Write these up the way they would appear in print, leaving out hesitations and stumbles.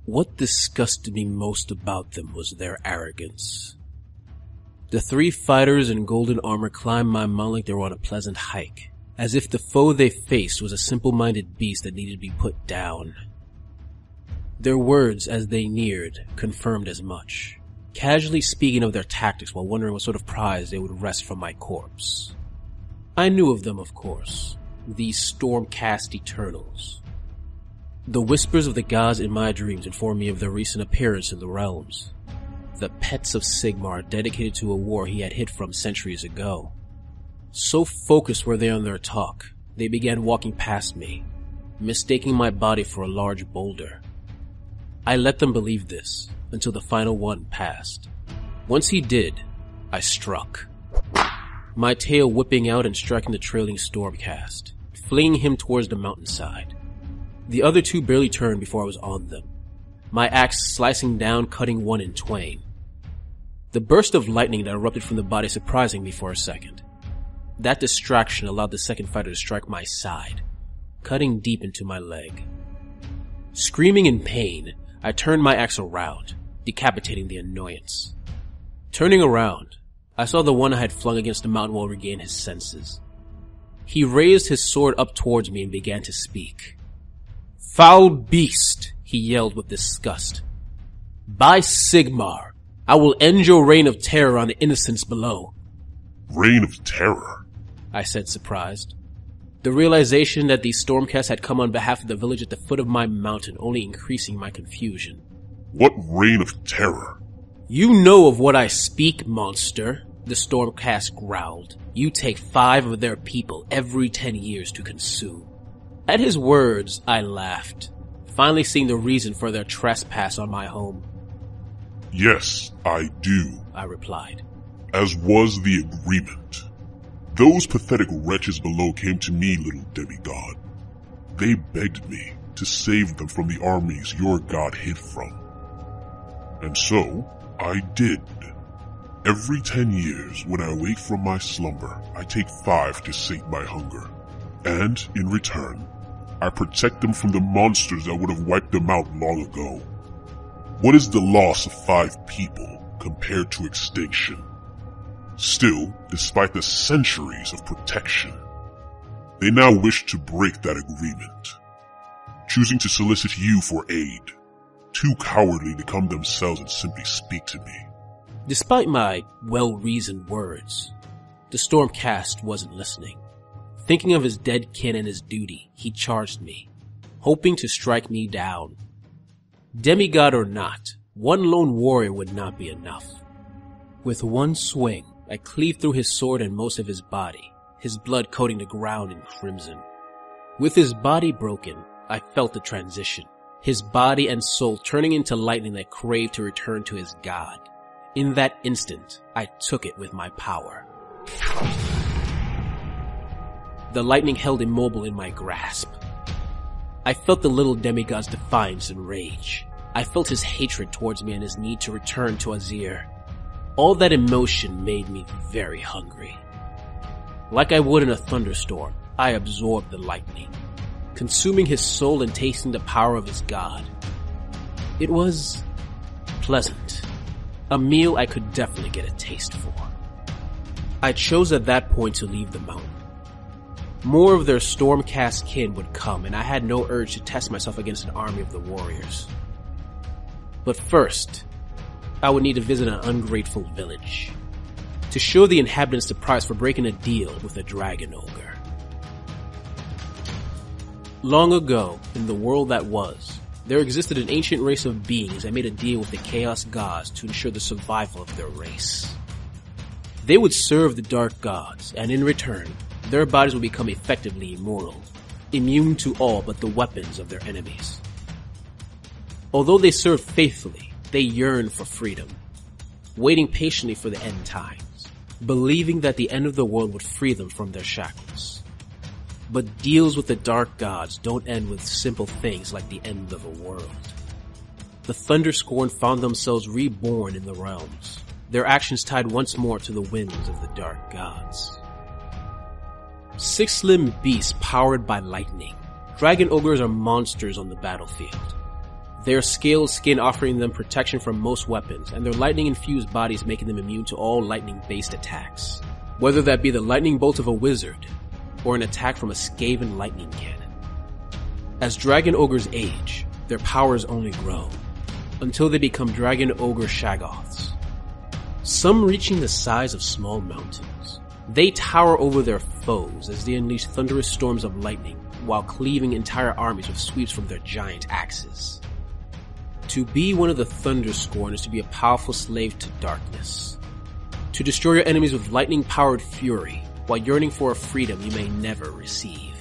What disgusted me most about them was their arrogance. The 3 fighters in golden armor climbed my mount like they were on a pleasant hike, as if the foe they faced was a simple-minded beast that needed to be put down. Their words as they neared confirmed as much, casually speaking of their tactics while wondering what sort of prize they would wrest from my corpse. I knew of them, of course, these storm-cast Eternals. The whispers of the gods in my dreams informed me of their recent appearance in the realms. The pets of Sigmar dedicated to a war he had hid from centuries ago. So focused were they on their talk, they began walking past me, mistaking my body for a large boulder. I let them believe this, until the final one passed. Once he did, I struck. My tail whipping out and striking the trailing Stormcast, flinging him towards the mountainside. The other 2 barely turned before I was on them, my axe slicing down, cutting one in twain. The burst of lightning that erupted from the body surprising me for a second. That distraction allowed the second fighter to strike my side, cutting deep into my leg. Screaming in pain, I turned my axe around, decapitating the annoyance. Turning around, I saw the one I had flung against the mountain wall regain his senses. He raised his sword up towards me and began to speak. "Foul beast," he yelled with disgust. "By Sigmar, I will end your reign of terror on the innocents below." "Reign of terror?" I said, surprised. The realization that these Stormcasts had come on behalf of the village at the foot of my mountain only increasing my confusion. "What reign of terror?" "You know of what I speak, monster," the Stormcast growled. "You take 5 of their people every 10 years to consume." At his words, I laughed, finally seeing the reason for their trespass on my home. "Yes, I do," I replied. "As was the agreement. Those pathetic wretches below came to me, little demigod. They begged me to save them from the armies your god hid from. And so, I did. Every 10 years, when I wake from my slumber, I take 5 to sate my hunger. And, in return, I protect them from the monsters that would have wiped them out long ago. What is the loss of 5 people compared to extinction? Still, despite the centuries of protection, they now wish to break that agreement, choosing to solicit you for aid, too cowardly to come themselves and simply speak to me." Despite my well-reasoned words, the Stormcast wasn't listening. Thinking of his dead kin and his duty, he charged me, hoping to strike me down. Demigod or not, one lone warrior would not be enough. With one swing, I cleaved through his sword and most of his body, his blood coating the ground in crimson. With his body broken, I felt the transition, his body and soul turning into lightning that craved to return to his god. In that instant, I took it with my power. The lightning held immobile in my grasp. I felt the little demigod's defiance and rage. I felt his hatred towards me and his need to return to Azir. All that emotion made me very hungry. Like I would in a thunderstorm, I absorbed the lightning, consuming his soul and tasting the power of his god. It was pleasant. A meal I could definitely get a taste for. I chose at that point to leave the mountain. More of their Stormcast kin would come, and I had no urge to test myself against an army of the warriors. But first, I would need to visit an ungrateful village, to show the inhabitants the price for breaking a deal with a dragon ogre. Long ago, in the world that was, there existed an ancient race of beings that made a deal with the Chaos Gods to ensure the survival of their race. They would serve the Dark Gods, and in return, their bodies would become effectively immortal, immune to all but the weapons of their enemies. Although they served faithfully, they yearned for freedom, waiting patiently for the end times, believing that the end of the world would free them from their shackles. But deals with the Dark Gods don't end with simple things like the end of a world. The Thunderscorn found themselves reborn in the realms, their actions tied once more to the whims of the Dark Gods. 6 limbed beasts powered by lightning, dragon ogres are monsters on the battlefield. their scaled skin offering them protection from most weapons, and their lightning-infused bodies making them immune to all lightning-based attacks, whether that be the lightning bolt of a wizard or an attack from a Skaven lightning cannon. As dragon ogres age, their powers only grow, until they become dragon ogre shaggoths, some reaching the size of small mountains. They tower over their foes as they unleash thunderous storms of lightning while cleaving entire armies with sweeps from their giant axes. To be one of the Thunderscorn is to be a powerful slave to darkness, to destroy your enemies with lightning-powered fury while yearning for a freedom you may never receive.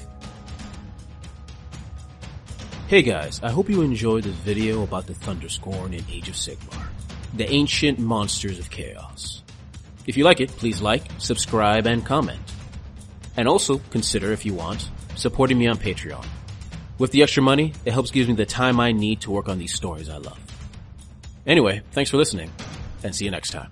Hey guys, I hope you enjoyed this video about the Thunderscorn in Age of Sigmar, the ancient monsters of chaos. If you like it, please like, subscribe, and comment. And also, consider, if you want, supporting me on Patreon. With the extra money, it helps give me the time I need to work on these stories I love. Anyway, thanks for listening, and see you next time.